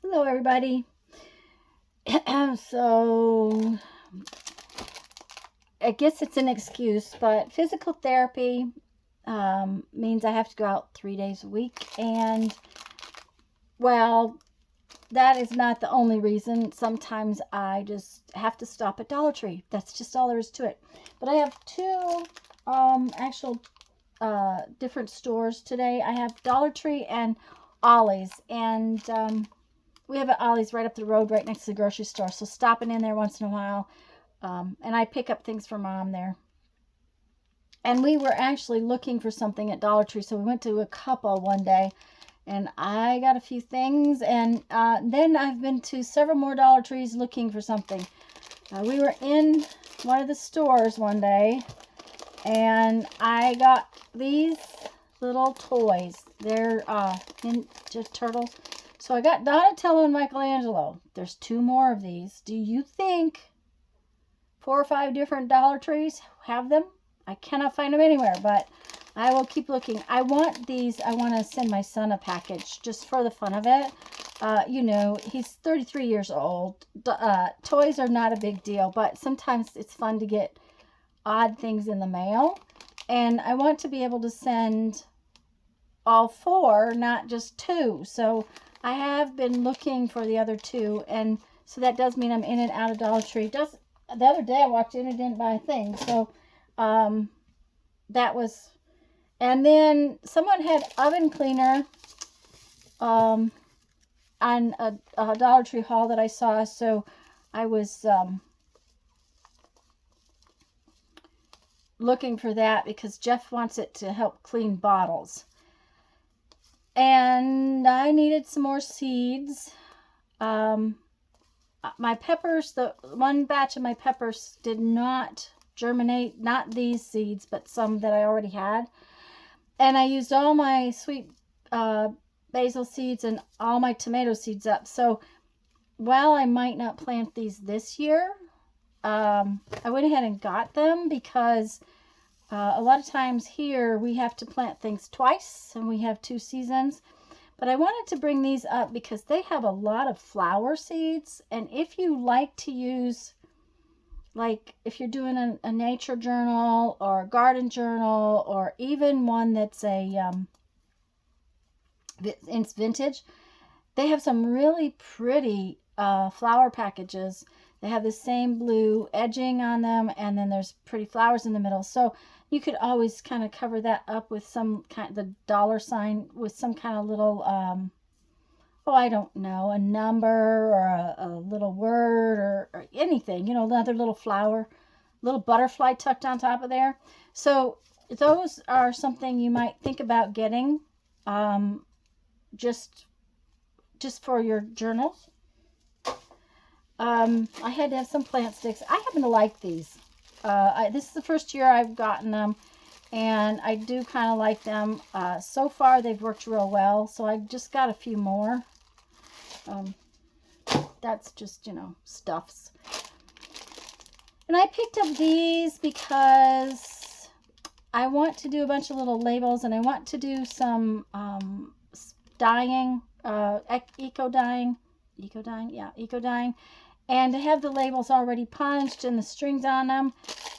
Hello, everybody. So, I guess it's an excuse, but physical therapy means I have to go out 3 days a week. And, well, that is not the only reason. Sometimes I just have to stop at Dollar Tree. That's just all there is to it. But I have two actual different stores today. I have Dollar Tree and Ollie's. And we have an Ollie's right up the road, right next to the grocery store. So stopping in there once in a while. And I pick up things for Mom there. And we were actually looking for something at Dollar Tree. So we went to a couple one day. And I got a few things. And then I've been to several more Dollar Trees looking for something. We were in one of the stores one day. And I got these little toys. They're just turtles. So I got Donatello and Michelangelo. There's two more of these. Do you think 4 or 5 different Dollar Trees have them? I cannot find them anywhere, but I will keep looking. I want these. I want to send my son a package just for the fun of it. You know, he's 33 years old. Toys are not a big deal, but sometimes it's fun to get odd things in the mail. And I want to be able to send all 4, not just 2. So I have been looking for the other 2, and so that does mean I'm in and out of Dollar Tree. The other day I walked in and didn't buy a thing, so that was. And then someone had oven cleaner on a Dollar Tree haul that I saw, so I was looking for that because Jeff wants it to help clean bottles. And I needed some more seeds. My peppers, the one batch of my peppers did not germinate. Not these seeds, but some that I already had. And I used all my sweet basil seeds and all my tomato seeds up. So while I might not plant these this year, I went ahead and got them because a lot of times here we have to plant things twice and we have 2 seasons. But I wanted to bring these up because they have a lot of flower seeds. And if you like to use, like if you're doing a nature journal or a garden journal or even one that's it's vintage, they have some really pretty flower packages. They have the same blue edging on them, and then there's pretty flowers in the middle. So you could always kind of cover that up with some kind of the dollar sign with some kind of little, I don't know, a number or a little word or anything, you know, another little flower, little butterfly tucked on top of there. So those are something you might think about getting just for your journals. I had to have some plant sticks. I happen to like these. This is the first year I've gotten them, and I do kind of like them. So far, they've worked real well, so I just got a few more. That's just, you know, stuffs. And I picked up these because I want to do a bunch of little labels, and I want to do some dyeing, eco dyeing, and to have the labels already punched and the strings on them.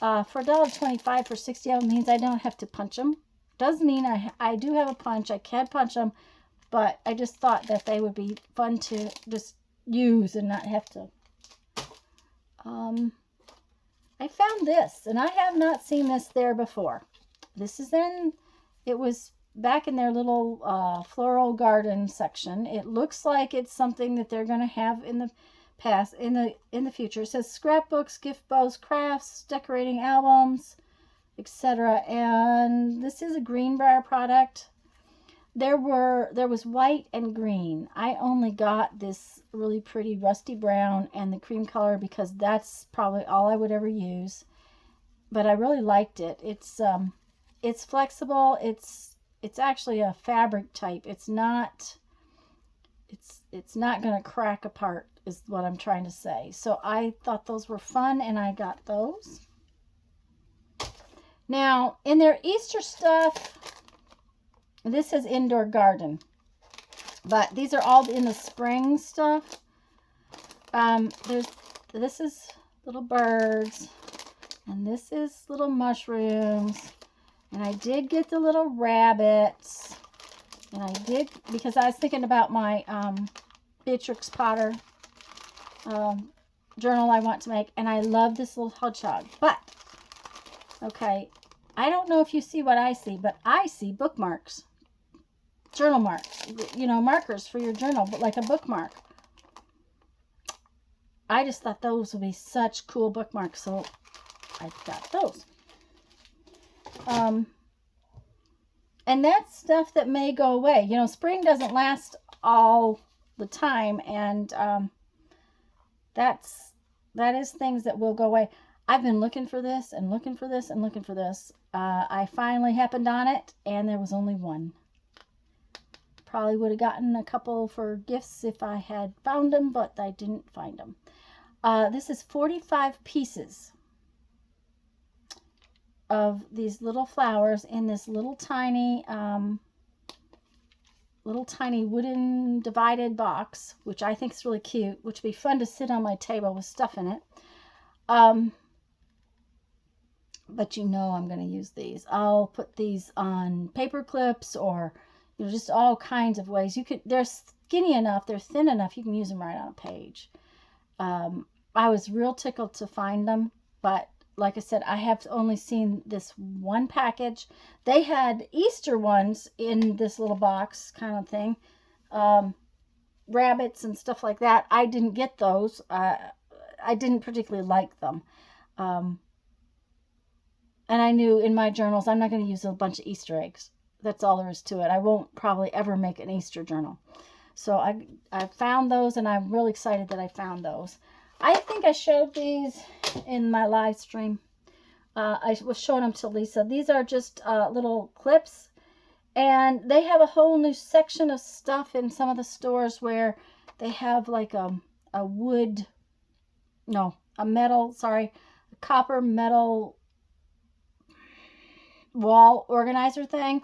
For $1.25 for 60 of them means I don't have to punch them. Does mean I do have a punch. I can punch them, but I just thought that they would be fun to just use and not have to. I found this, and I have not seen this there before. This is it was back in their little Floral Garden section. It looks like it's something that they're going to have in the past, in the future. It says scrapbooks, gift bows, crafts, decorating albums, etc. And this is a Greenbrier product. There was white and green. I only got this really pretty rusty brown and the cream color because that's probably all I would ever use. But I really liked it. It's flexible. It's actually a fabric type. It's not going to crack apart is what I'm trying to say. So I thought those were fun, and I got those. Now, in their Easter stuff, this says indoor garden. But these are all in the spring stuff. This is little birds, and this is little mushrooms, and I did get the little rabbits, and I did, because I was thinking about my Beatrix Potter journal I want to make, and I love this little hedgehog. But okay, I don't know if you see what I see, but I see bookmarks, journal marks, you know, markers for your journal, but like a bookmark. I just thought those would be such cool bookmarks, so I got those. And that's stuff that may go away. You know, spring doesn't last all the time, and that is things that will go away. I've been looking for this and looking for this and looking for this. I finally happened on it, and there was only one. Probably would have gotten a couple for gifts if I had found them, but I didn't find them. This is 45 pieces of these little flowers in this little tiny wooden divided box, which I think is really cute, which would be fun to sit on my table with stuff in it. But you know I'm going to use these. I'll put these on paper clips, or you know, just all kinds of ways. You could, they're skinny enough, they're thin enough, you can use them right on a page. I was real tickled to find them, but like I said, I have only seen this one package. They had Easter ones in this little box kind of thing. Rabbits and stuff like that. I didn't get those. I didn't particularly like them. And I knew in my journals, I'm not going to use a bunch of Easter eggs. That's all there is to it. I won't probably ever make an Easter journal. So I found those, and I'm really excited that I found those. I think I showed these in my live stream. I was showing them to Lisa. These are just little clips, and they have a whole new section of stuff in some of the stores where they have like a copper metal wall organizer thing,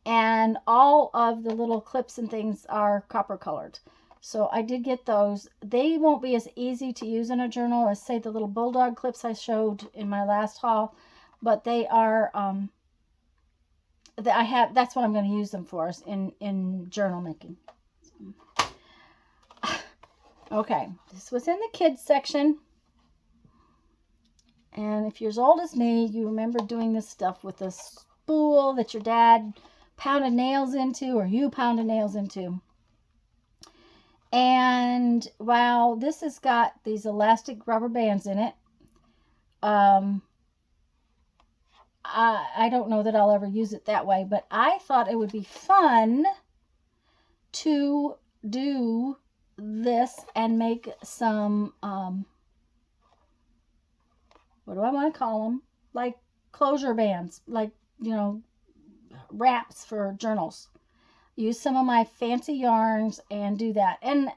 and all of the little clips and things are copper colored. So I did get those. They won't be as easy to use in a journal as, say, the little bulldog clips I showed in my last haul, but they are, that's what I'm going to use them for, is in journal making. Okay, this was in the kids section. And if you're as old as me, you remember doing this stuff with a spool that your dad pounded nails into, or you pounded nails into. And wow, this has got these elastic rubber bands in it. I don't know that I'll ever use it that way, but I thought it would be fun to do this and make some, what do I want to call them? Like closure bands, like, you know, wraps for journals. Use some of my fancy yarns and do that. And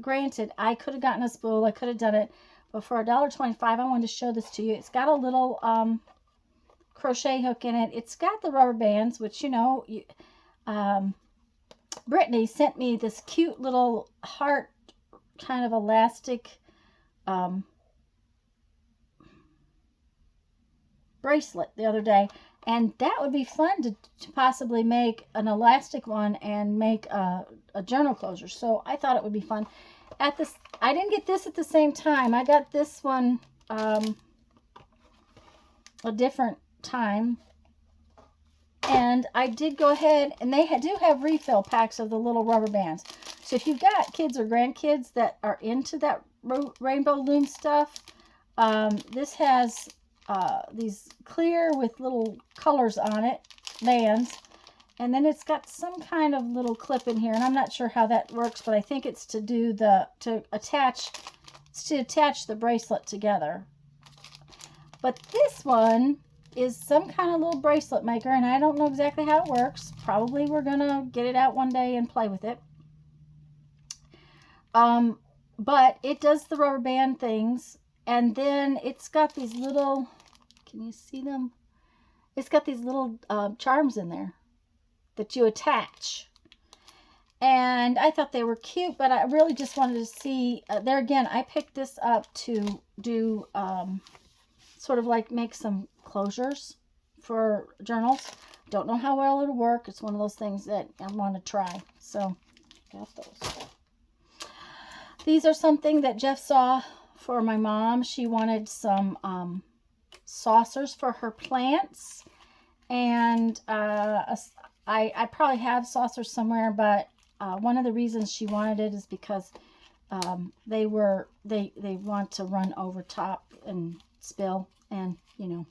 granted, I could have gotten a spool, I could have done it, but for $1.25, I wanted to show this to you. It's got a little crochet hook in it. It's got the rubber bands, which, you know, Brittany sent me this cute little heart kind of elastic bracelet the other day, and that would be fun to possibly make an elastic one and make a journal closure. So I thought it would be fun. I didn't get this at the same time. I got this one a different time, and I did go ahead, and they do have refill packs of the little rubber bands. So if you've got kids or grandkids that are into that rainbow loom stuff, this has these clear with little colors on it, bands, and then it's got some kind of little clip in here, and I'm not sure how that works, but I think it's to do to attach the bracelet together. But this one is some kind of little bracelet maker, and I don't know exactly how it works. Probably we're gonna get it out one day and play with it. But it does the rubber band things, and then it's got these little, can you see them? It's got these little charms in there that you attach. And I thought they were cute, but I really just wanted to see, there again, I picked this up to do sort of like make some closures for journals. Don't know how well it'll work. It's one of those things that I want to try. So, got those. These are something that Jeff saw for my mom. She wanted some saucers for her plants. And I probably have saucers somewhere, but one of the reasons she wanted it is because they want to run over top and spill, and you know,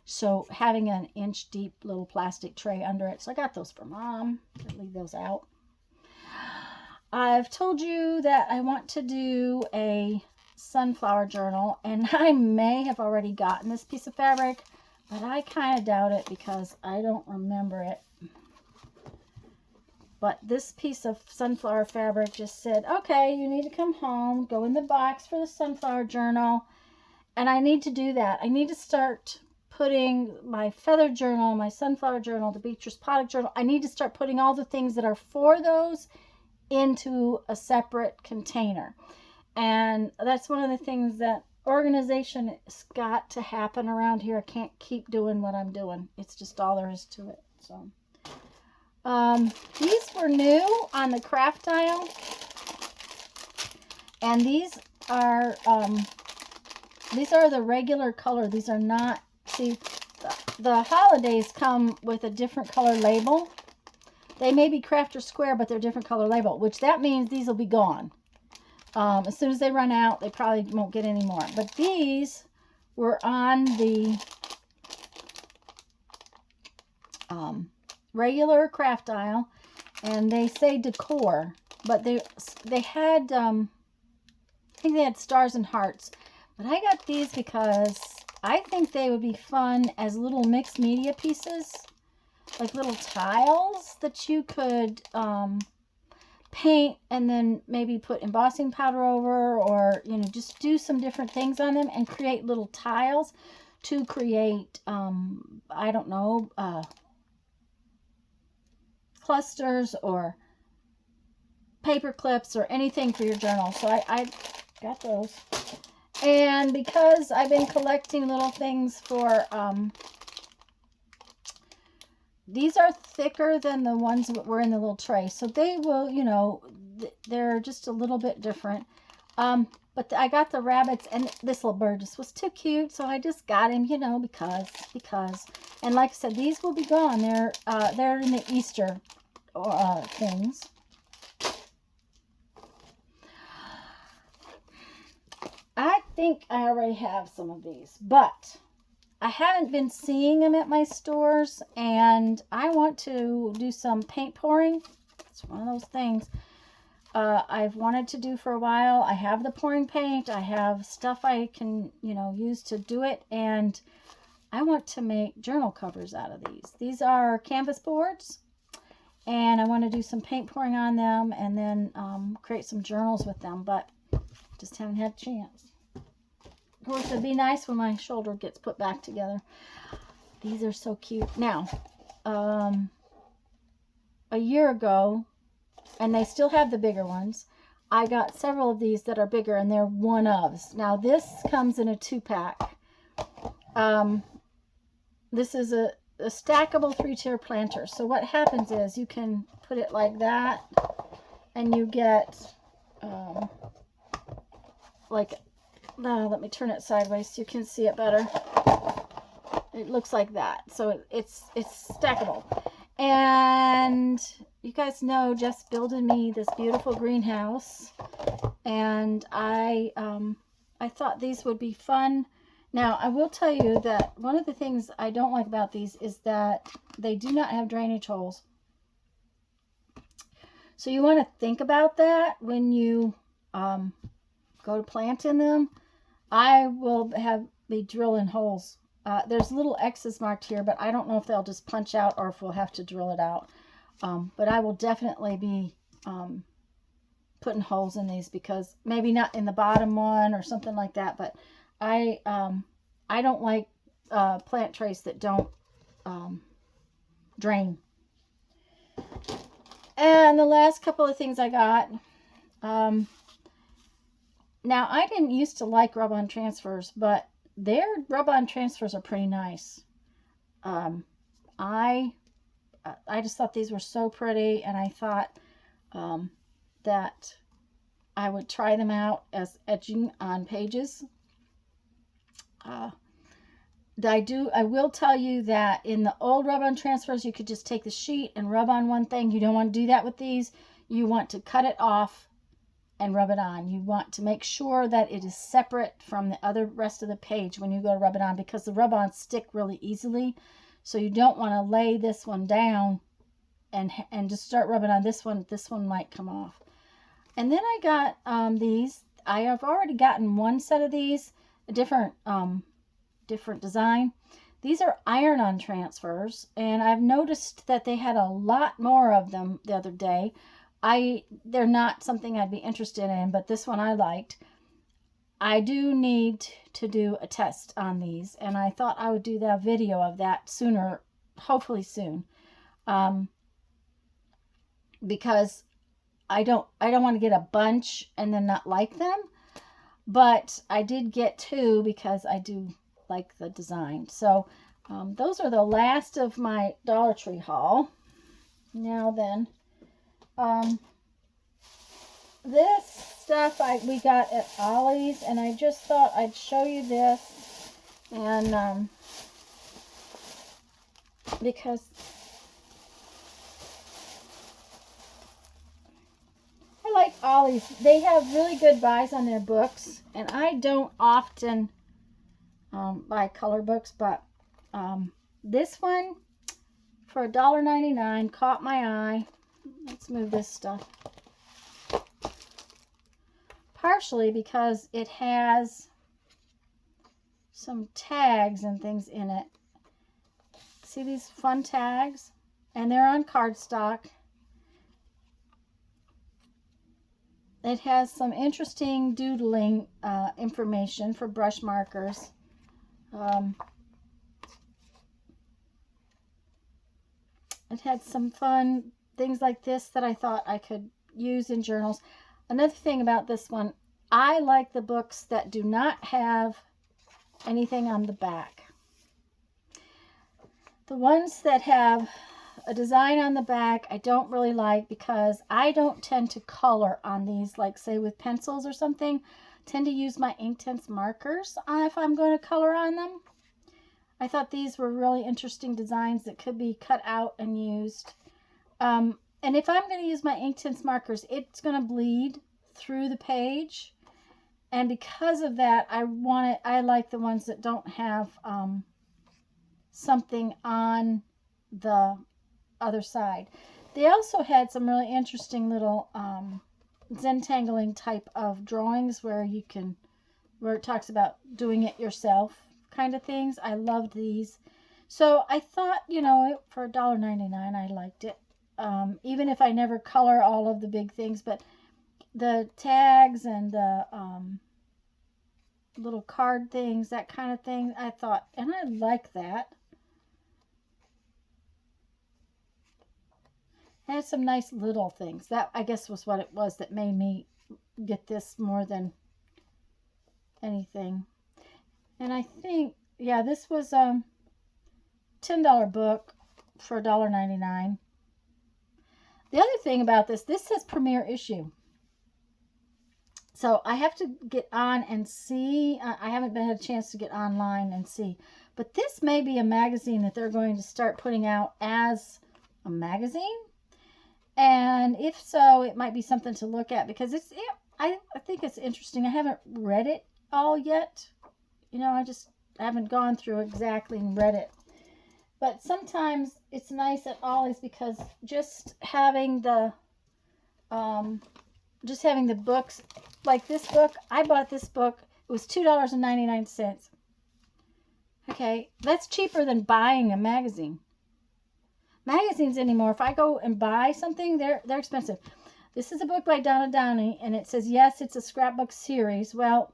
so having an inch deep little plastic tray under it. So I got those for Mom. I'll leave those out. I've told you that I want to do a sunflower journal, and I may have already gotten this piece of fabric, but I kind of doubt it because I don't remember it. But this piece of sunflower fabric just said, okay, you need to come home, go in the box for the sunflower journal. And I need to do that. I need to start putting my feather journal, my sunflower journal, the Beatrice Potter journal. I need to start putting all the things that are for those into a separate container. And that's one of the things that organization has got to happen around here. I can't keep doing what I'm doing. It's just all there is to it. So these were new on the craft aisle, and these are the regular color. These are not, see, the holidays come with a different color label. They may be craft or square, but they're different color label, which that means these will be gone. As soon as they run out, they probably won't get any more. But these were on the regular craft aisle, and they say decor, but they had I think they had stars and hearts, but I got these because I think they would be fun as little mixed media pieces, like little tiles that you could paint and then maybe put embossing powder over, or you know, just do some different things on them and create little tiles to create I don't know, clusters or paper clips or anything for your journal. So I got those. And because I've been collecting little things for these are thicker than the ones that were in the little tray, so they will, you know, they're just a little bit different. But I got the rabbits, and this little bird just was too cute, so I just got him, you know, because. And like I said, these will be gone. They're in the Easter things. I think I already have some of these, but I haven't been seeing them at my stores, and I want to do some paint pouring. It's one of those things I've wanted to do for a while. I have the pouring paint. I have stuff I can, you know, use to do it, and I want to make journal covers out of these. These are canvas boards, and I want to do some paint pouring on them and then create some journals with them, but just haven't had a chance. Of course, it'd be nice when my shoulder gets put back together. These are so cute. Now, a year ago, and they still have the bigger ones, I got several of these that are bigger, and they're one-ofs. Now, this comes in a 2-pack. This is a stackable 3-tier planter. So what happens is you can put it like that, and you get like, let me turn it sideways so you can see it better. It looks like that. So it's stackable. And you guys know Jeff's building me this beautiful greenhouse, and I thought these would be fun. Now, I will tell you that one of the things I don't like about these is that they do not have drainage holes. So you want to think about that when you go to plant in them. I will be drilling holes. There's little X's marked here, but I don't know if they'll just punch out or if we'll have to drill it out. But I will definitely be putting holes in these, because maybe not in the bottom one or something like that, but I don't like plant trays that don't drain. And the last couple of things I got, now I didn't used to like rub-on transfers, but their rub-on transfers are pretty nice. I just thought these were so pretty, and I thought that I would try them out as etching on pages. I will tell you that in the old rub-on transfers, you could just take the sheet and rub on one thing. You don't want to do that with these. You want to cut it off and rub it on. You want to make sure that it is separate from the other rest of the page when you go to rub it on, because the rub-ons stick really easily. So you don't want to lay this one down and just start rubbing on this one. This one might come off. And then I got these. I have already gotten one set of these, a different design. These are iron-on transfers, and I've noticed that they had a lot more of them the other day. They're not something I'd be interested in, but this one I liked. I do need to do a test on these, and I thought I would do the video of that sooner, hopefully soon, because I don't want to get a bunch and then not like them. But I did get two because I do like the design. So those are the last of my Dollar Tree haul. Now then, this stuff we got at Ollie's, and I just thought I'd show you this, and because I like Ollie's. They have really good buys on their books, and I don't often buy color books, but this one for $1.99 caught my eye. Let's move this stuff. Partially because it has some tags and things in it. See these fun tags? And they're on cardstock. It has some interesting doodling information for brush markers. It had some fun things like this that I thought I could use in journals. Another thing about this one, I like the books that do not have anything on the back. The ones that have a design on the back, I don't really like, because I don't tend to color on these, like say with pencils or something. I tend to use my Inktense markers if I'm going to color on them. I thought these were really interesting designs that could be cut out and used. And if I'm going to use my Inktense markers, it's going to bleed through the page. And because of that, I like the ones that don't have something on the other side. They also had some really interesting little Zentangling type of drawings where it talks about doing it yourself kind of things. I loved these. So I thought, for $1.99, I liked it. Even if I never color all of the big things, but the tags and the little card things, that kind of thing, I thought, and I like that. It had some nice little things. That, I guess, was what it was that made me get this more than anything. And I think, yeah, this was a $10 book for $1.99. The other thing about this says premiere issue. So I have to get on and see. I haven't had a chance to get online and see. But this may be a magazine that they're going to start putting out as a magazine. And if so, it might be something to look at, because I think it's interesting. I haven't read it all yet. I haven't gone through exactly and read it. But sometimes it's nice at Ollie's, because just having the books, like this book, I bought this book. It was $2.99. Okay, that's cheaper than buying a magazine. Magazines anymore, if I go and buy something, they're expensive. This is a book by Donna Downey, and it says, yes, it's a scrapbook series. Well,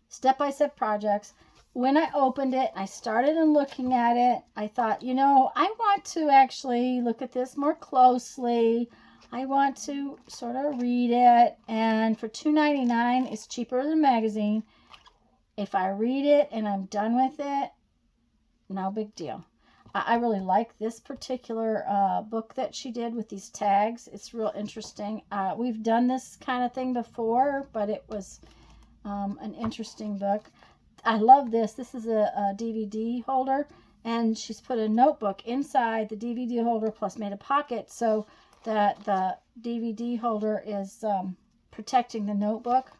step-by-step projects. When I opened it, I started and looking at it. I thought, I want to actually look at this more closely. I want to sort of read it, and for $2.99, it's cheaper than a magazine. If I read it and I'm done with it, no big deal. I really like this particular book that she did with these tags. It's real interesting. We've done this kind of thing before, but it was an interesting book. I love this. This is a DVD holder, and she's put a notebook inside the DVD holder, plus made a pocket so that the DVD holder is protecting the notebook.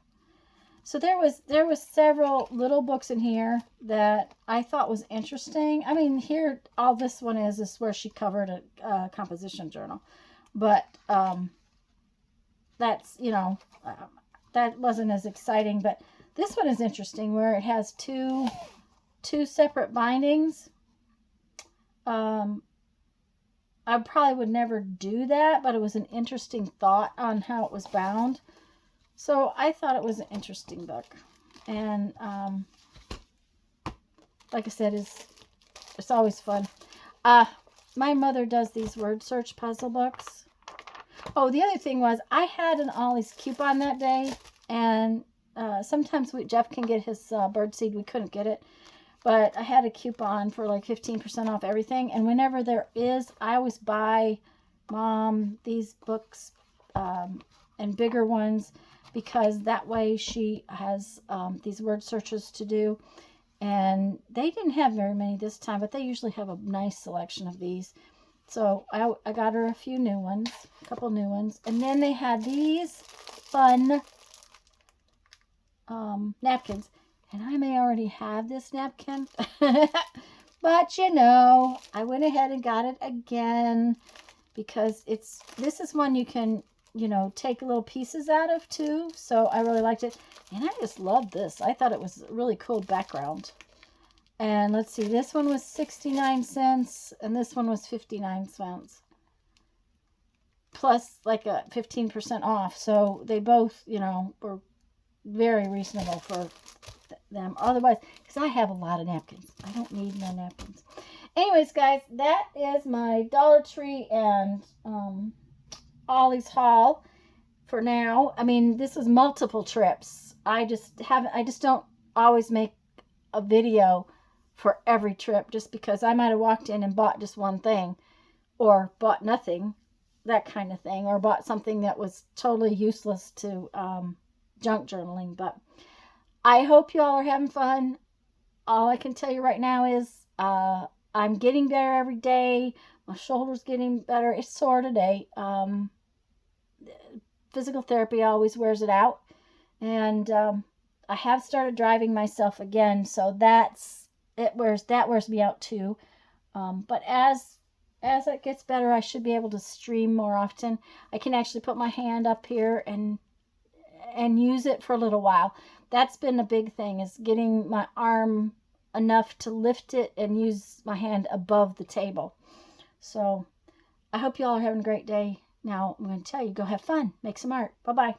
So there was several little books in here that I thought was interesting. I mean, here, all this one is where she covered a composition journal. But that's, that wasn't as exciting. But this one is interesting, where it has two separate bindings. I probably would never do that, but it was an interesting thought on how it was bound. So I thought it was an interesting book. And like I said, it's always fun. My mother does these word search puzzle books. Oh, the other thing was, I had an Ollie's coupon that day, and sometimes Jeff can get his birdseed. We couldn't get it, but I had a coupon for like 15% off everything. And whenever there is, I always buy Mom these books and bigger ones, because that way she has these word searches to do. And they didn't have very many this time, but they usually have a nice selection of these. So I got her a few new ones, a couple new ones. And then they had these fun napkins. And I may already have this napkin, but I went ahead and got it again, because this is one you can, take little pieces out of too. So I really liked it. And I just love this. I thought it was a really cool background. And let's see, this one was 69 cents and this one was 59 cents. Plus like a 15% off. So they both, were very reasonable for them. Otherwise, because I have a lot of napkins. I don't need no napkins. Anyways, guys, that is my Dollar Tree and Ollie's haul for now. I mean, this is multiple trips. I just don't always make a video for every trip, just because I might have walked in and bought just one thing, or bought nothing, that kind of thing, or bought something that was totally useless to junk journaling. But I hope you all are having fun. All I can tell you right now is I'm getting better every day. My shoulder's getting better. It's sore today. Physical therapy always wears it out. And I have started driving myself again, so that wears me out too. But as it gets better, I should be able to stream more often. I can actually put my hand up here and use it for a little while. That's been a big thing, is getting my arm enough to lift it and use my hand above the table. So I hope you all are having a great day. Now I'm going to tell you, go have fun. Make some art. Bye-bye.